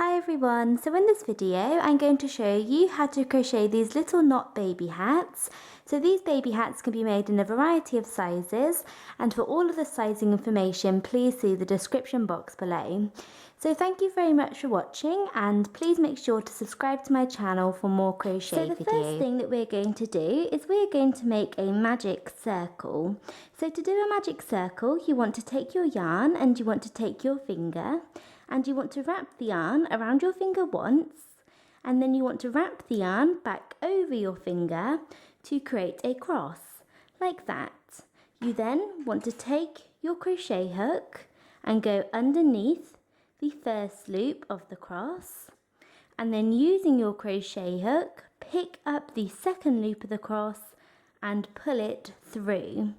Hi everyone, so in this video I'm going to show you how to crochet these little knot baby hats. So these baby hats can be made in a variety of sizes, and for all of the sizing information please see the description box below. So thank you very much for watching, and please make sure to subscribe to my channel for more crochet videos. So the first thing that we're going to do is we're going to make a magic circle. So to do a magic circle you want to take your yarn and you want to take your finger, and you want to wrap the yarn around your finger once, and then you want to wrap the yarn back over your finger to create a cross, like that. You then want to take your crochet hook and go underneath the first loop of the cross, and then using your crochet hook, pick up the second loop of the cross and pull it through.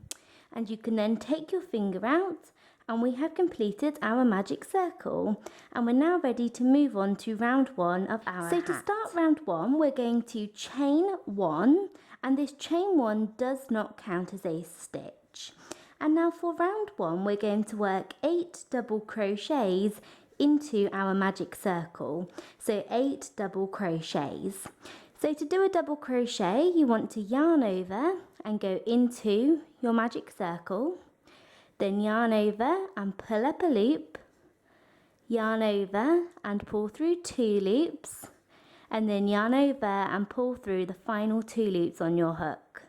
And you can then take your finger out, and we have completed our magic circle, and we're now ready to move on to round one of our hat. So to start round one we're going to chain one, and this chain one does not count as a stitch. And now for round one we're going to work 8 double crochets into our magic circle, so 8 double crochets. So to do a double crochet you want to yarn over and go into your magic circle, then yarn over and pull up a loop, yarn over and pull through 2 loops, and then yarn over and pull through the final 2 loops on your hook.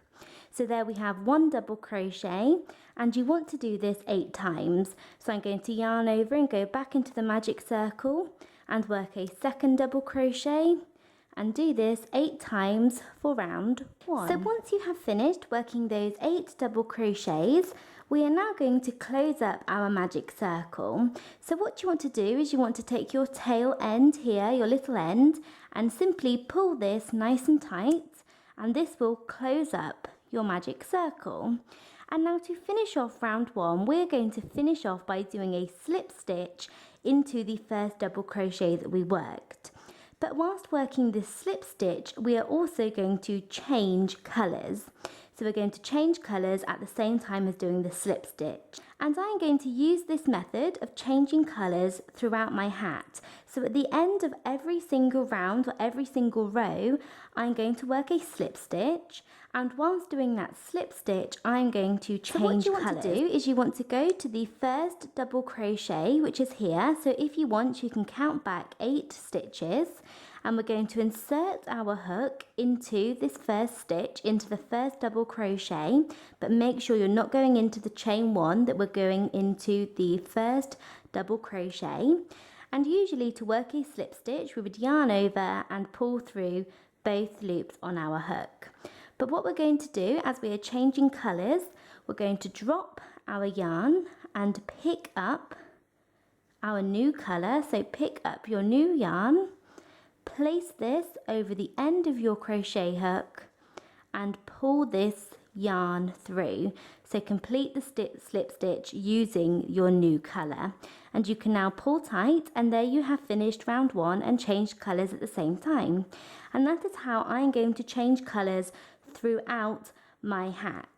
So there we have 1 double crochet, and you want to do this 8 times. So I'm going to yarn over and go back into the magic circle and work a second double crochet, and do this 8 times for round 1. So once you have finished working those 8 double crochets, we are now going to close up our magic circle. So what you want to do is you want to take your tail end here, your little end, and simply pull this nice and tight, and this will close up your magic circle. And now to finish off round 1, we're going to finish off by doing a slip stitch into the first double crochet that we worked. But whilst working this slip stitch, we are also going to change colours. So we're going to change colours at the same time as doing the slip stitch. And I'm going to use this method of changing colours throughout my hat. So at the end of every single round or every single row, I'm going to work a slip stitch. And whilst doing that slip stitch, I'm going to change colours. So what you want to do is you want to go to the first double crochet, which is here. So if you want, you can count back 8 stitches. And we're going to insert our hook into this first stitch, into the first double crochet, but make sure you're not going into the chain 1, that we're going into the first double crochet. And usually to work a slip stitch we would yarn over and pull through both loops on our hook. But what we're going to do as we are changing colours, we're going to drop our yarn and pick up our new colour. So pick up your new yarn, place this over the end of your crochet hook and pull this yarn through. So complete the slip stitch using your new colour, and you can now pull tight, and there you have finished round 1 and changed colours at the same time. And that is how I'm going to change colours throughout my hat.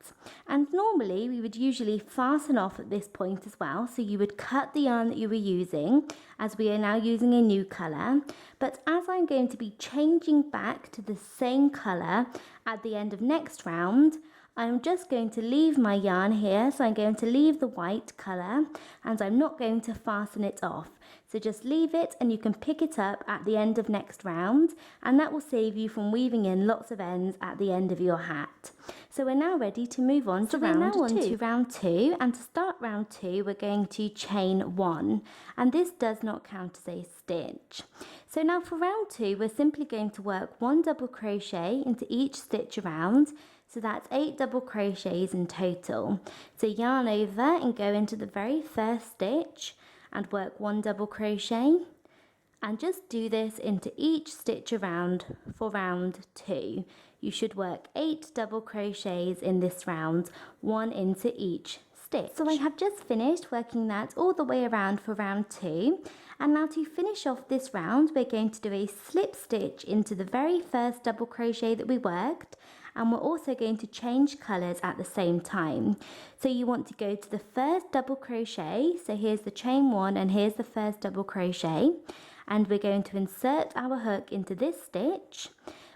And normally we would usually fasten off at this point as well, so you would cut the yarn that you were using, as we are now using a new colour. But as I'm going to be changing back to the same colour at the end of next round, I'm just going to leave my yarn here. So I'm going to leave the white colour and I'm not going to fasten it off. So just leave it, and you can pick it up at the end of next round, and that will save you from weaving in lots of ends at the end of your hat. So we're now ready to move on to round 2, and to start round 2 we're going to chain 1, and this does not count as a stitch. So now for round 2 we're simply going to work 1 double crochet into each stitch around. So that's 8 double crochets in total. So yarn over and go into the very first stitch and work 1 double crochet, and just do this into each stitch around for round 2. You should work 8 double crochets in this round, 1 into each stitch. So I have just finished working that all the way around for round 2, and now to finish off this round we're going to do a slip stitch into the very first double crochet that we worked, and we're also going to change colours at the same time. So you want to go to the first double crochet, so here's the chain 1 and here's the first double crochet, and we're going to insert our hook into this stitch,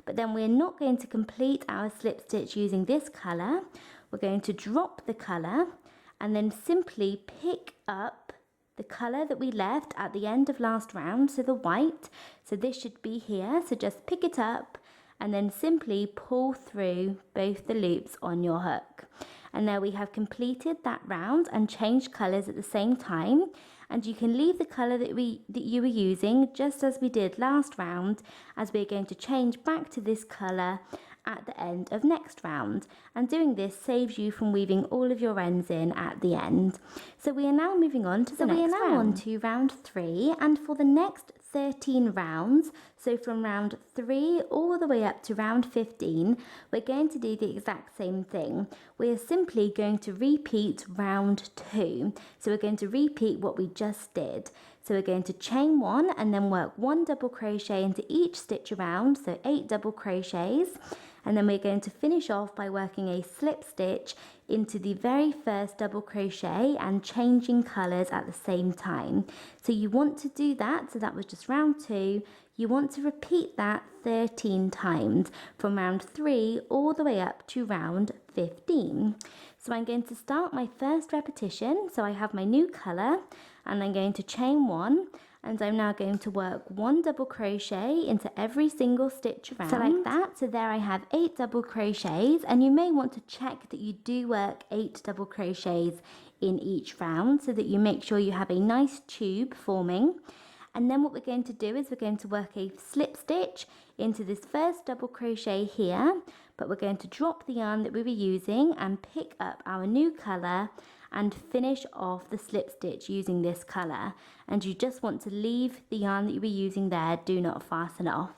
but then we're not going to complete our slip stitch using this colour. We're going to drop the colour and then simply pick up the colour that we left at the end of last round, so the white. So this should be here, so just pick it up and then simply pull through both the loops on your hook. And there we have completed that round and changed colours at the same time. And you can leave the colour that you were using just as we did last round, as we're going to change back to this colour at the end of next round, and doing this saves you from weaving all of your ends in at the end. So we are now moving on to the next round. On to round 3, and for the next 13 rounds, so from round 3 all the way up to round 15, we're going to do the exact same thing. We are simply going to repeat round 2. So we're going to repeat what we just did. So we're going to chain 1 and then work 1 double crochet into each stitch around, so 8 double crochets. And then we're going to finish off by working a slip stitch into the very first double crochet and changing colours at the same time. So you want to do that, so that was just round 2. You want to repeat that 13 times from round 3 all the way up to round 15. So I'm going to start my first repetition. So I have my new colour and I'm going to chain 1. And I'm now going to work 1 double crochet into every single stitch around. So like that. So there I have 8 double crochets, and you may want to check that you do work 8 double crochets in each round so that you make sure you have a nice tube forming. And then what we're going to do is we're going to work a slip stitch into this first double crochet here, but we're going to drop the yarn that we were using and pick up our new colour and finish off the slip stitch using this colour. And you just want to leave the yarn that you were using there, do not fasten off.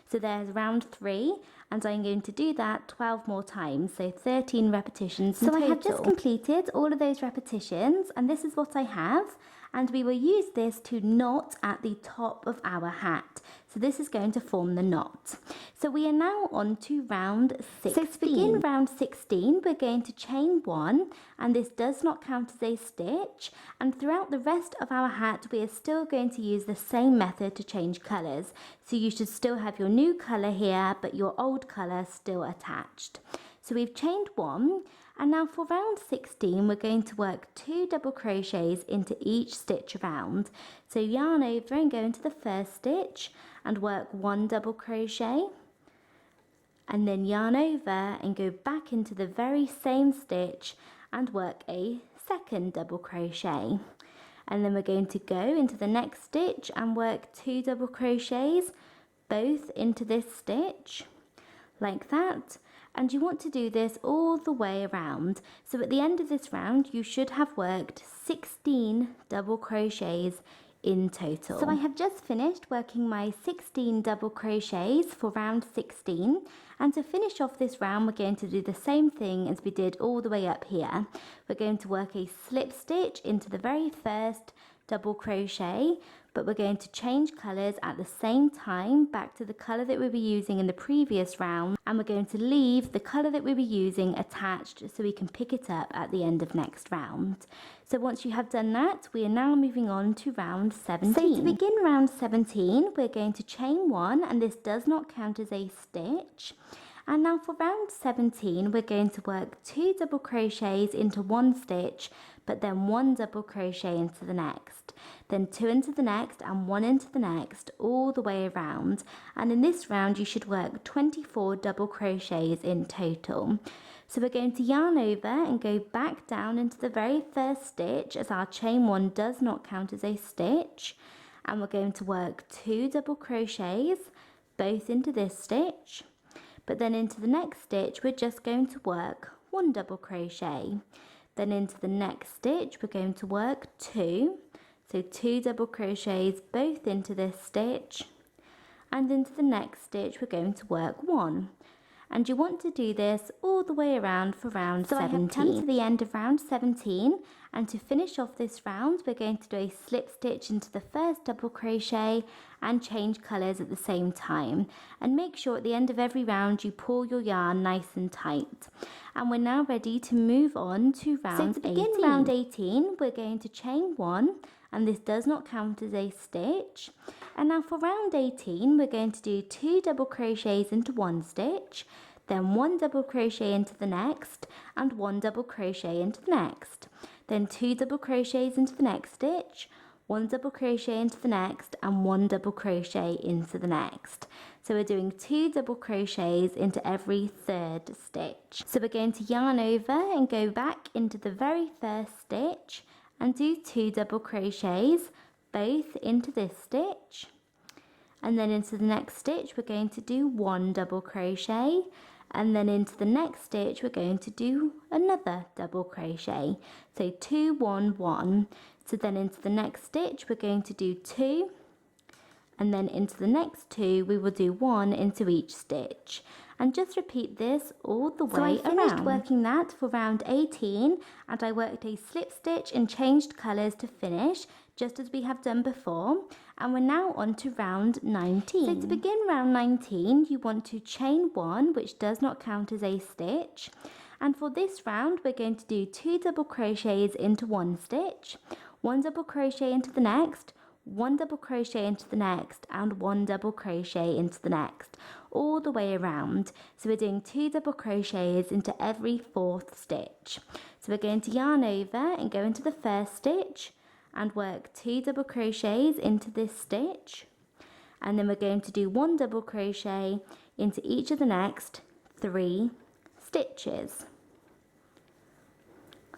So there's round 3, and I'm going to do that 12 more times, so 13 repetitions in total. So I have just completed all of those repetitions, and this is what I have. And we will use this to knot at the top of our hat. So this is going to form the knot. So we are now on to round 16. So to begin round 16, we're going to chain 1, and this does not count as a stitch. And throughout the rest of our hat, we are still going to use the same method to change colours. So you should still have your new colour here, but your old colour still attached. So we've chained 1. And now for round 16, we're going to work 2 double crochets into each stitch around. So yarn over and go into the first stitch and work 1 double crochet. And then yarn over and go back into the very same stitch and work a second double crochet. And then we're going to go into the next stitch and work 2 double crochets, both into this stitch, like that. And you want to do this all the way around. So at the end of this round, you should have worked 16 double crochets in total. So I have just finished working my 16 double crochets for round 16. And to finish off this round, we're going to do the same thing as we did all the way up here. We're going to work a slip stitch into the very first double crochet, but we're going to change colours at the same time back to the colour that we were using in the previous round, and we're going to leave the colour that we were using attached so we can pick it up at the end of next round. So once you have done that, we are now moving on to round 17. So to begin round 17, we're going to chain 1, and this does not count as a stitch. And now for round 17, we're going to work 2 double crochets into one stitch, but then 1 double crochet into the next, then 2 into the next and 1 into the next, all the way around. And in this round, you should work 24 double crochets in total. So we're going to yarn over and go back down into the very first stitch, as our chain 1 does not count as a stitch. And we're going to work 2 double crochets, both into this stitch. But then into the next stitch, we're just going to work 1 double crochet. Then into the next stitch, we're going to work 2. So 2 double crochets, both into this stitch. And into the next stitch, we're going to work 1. And you want to do this all the way around for round 17. So I have come to the end of round 17. And to finish off this round, we're going to do a slip stitch into the first double crochet and change colours at the same time. And make sure at the end of every round you pull your yarn nice and tight. And we're now ready to move on to round 18. So to begin round 18, we're going to chain 1, and this does not count as a stitch. And now for round 18, we're going to do 2 double crochets into one stitch, then 1 double crochet into the next, and 1 double crochet into the next, then 2 double crochets into the next stitch, 1 double crochet into the next, and 1 double crochet into the next. So we're doing 2 double crochets into every third stitch. So we're going to yarn over and go back into the very first stitch and do 2 double crochets both into this stitch, and then into the next stitch we're going to do 1 double crochet, and then into the next stitch we're going to do another double crochet, so 2 1 1. So then into the next stitch we're going to do 2, and then into the next 2 we will do 1 into each stitch, and just repeat this all the way around. So I finished working that for round 18, and I worked a slip stitch and changed colours to finish, just as we have done before, and we're now on to round 19. So to begin round 19, you want to chain 1, which does not count as a stitch, and for this round we're going to do 2 double crochets into one stitch, 1 double crochet into the next, 1 double crochet into the next, and 1 double crochet into the next, all the way around. So we're doing 2 double crochets into every fourth stitch. So we're going to yarn over and go into the first stitch and work 2 double crochets into this stitch, and then we're going to do 1 double crochet into each of the next 3 stitches,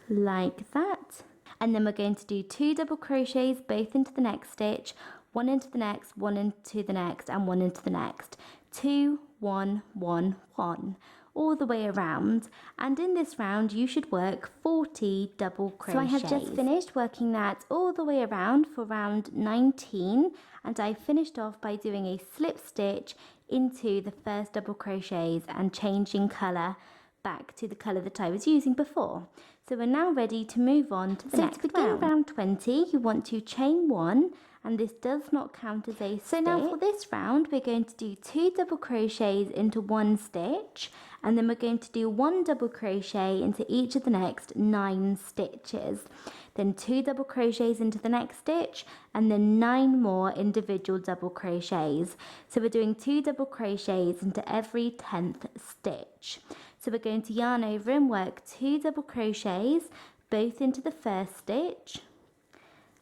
like that. And then we're going to do 2 double crochets both into the next stitch, 1 into the next, 1 into the next, and 1 into the next, 2 1 1 1, all the way around. And in this round you should work 40 double crochets. So I have just finished working that all the way around for round 19, and I finished off by doing a slip stitch into the first double crochets and changing colour back to the colour that I was using before. So we're now ready to move on to the next round. So to begin round 20, you want to chain 1, and this does not count as a stitch. So now for this round, we're going to do 2 double crochets into one stitch, and then we're going to do 1 double crochet into each of the next 9 stitches, then 2 double crochets into the next stitch, and then 9 more individual double crochets. So we're doing 2 double crochets into every 10th stitch. So we're going to yarn over and work 2 double crochets both into the first stitch,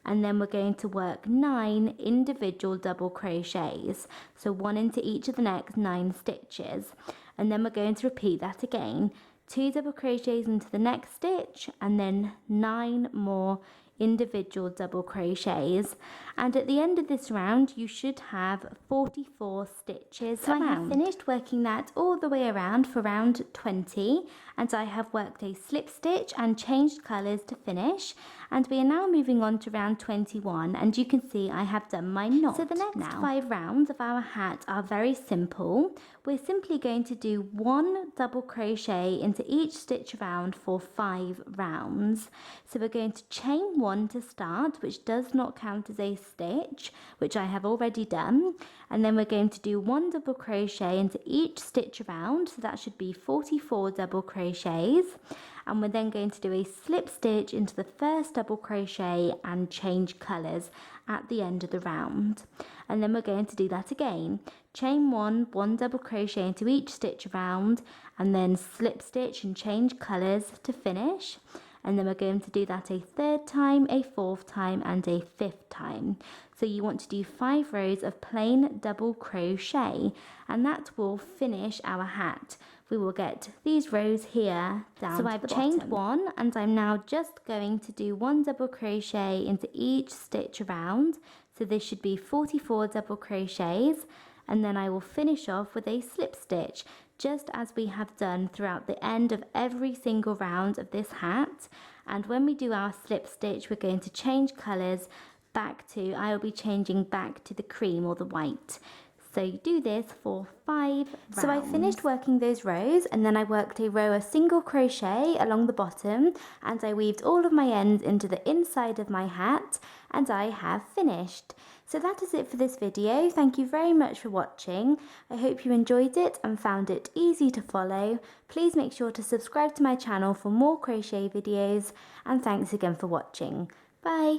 and then we're going to work 9 individual double crochets, so 1 into each of the next 9 stitches, and then we're going to repeat that again, 2 double crochets into the next stitch, and then 9 more individual double crochets. And at the end of this round you should have 44 stitches. So I have finished working that all the way around for round 20, and I have worked a slip stitch and changed colours to finish, and we are now moving on to round 21, and you can see I have done my knot. So the next 5 rounds of our hat are very simple. We're simply going to do 1 double crochet into each stitch round for 5 rounds. So we're going to chain 1 to start, which does not count as a stitch, which I have already done, and then we're going to do 1 double crochet into each stitch around, so that should be 44 double crochets, and we're then going to do a slip stitch into the first double crochet and change colours at the end of the round. And then we're going to do that again, chain 1 double crochet into each stitch around, and then slip stitch and change colours to finish. And then we're going to do that a 3rd time, a 4th time, and a 5th time. So you want to do 5 rows of plain double crochet, and that will finish our hat. We will get these rows here down. So I've chained 1, and I'm now just going to do 1 double crochet into each stitch around. So this should be 44 double crochets, and then I will finish off with a slip stitch, just as we have done throughout the end of every single round of this hat. And when we do our slip stitch, we're going to change colours back to, I will be changing back to the cream or the white. So you do this for 5 rounds. So I finished working those rows, and then I worked a row of single crochet along the bottom, and I weaved all of my ends into the inside of my hat, and I have finished. So that is it for this video. Thank you very much for watching. I hope you enjoyed it and found it easy to follow. Please make sure to subscribe to my channel for more crochet videos, and thanks again for watching. Bye!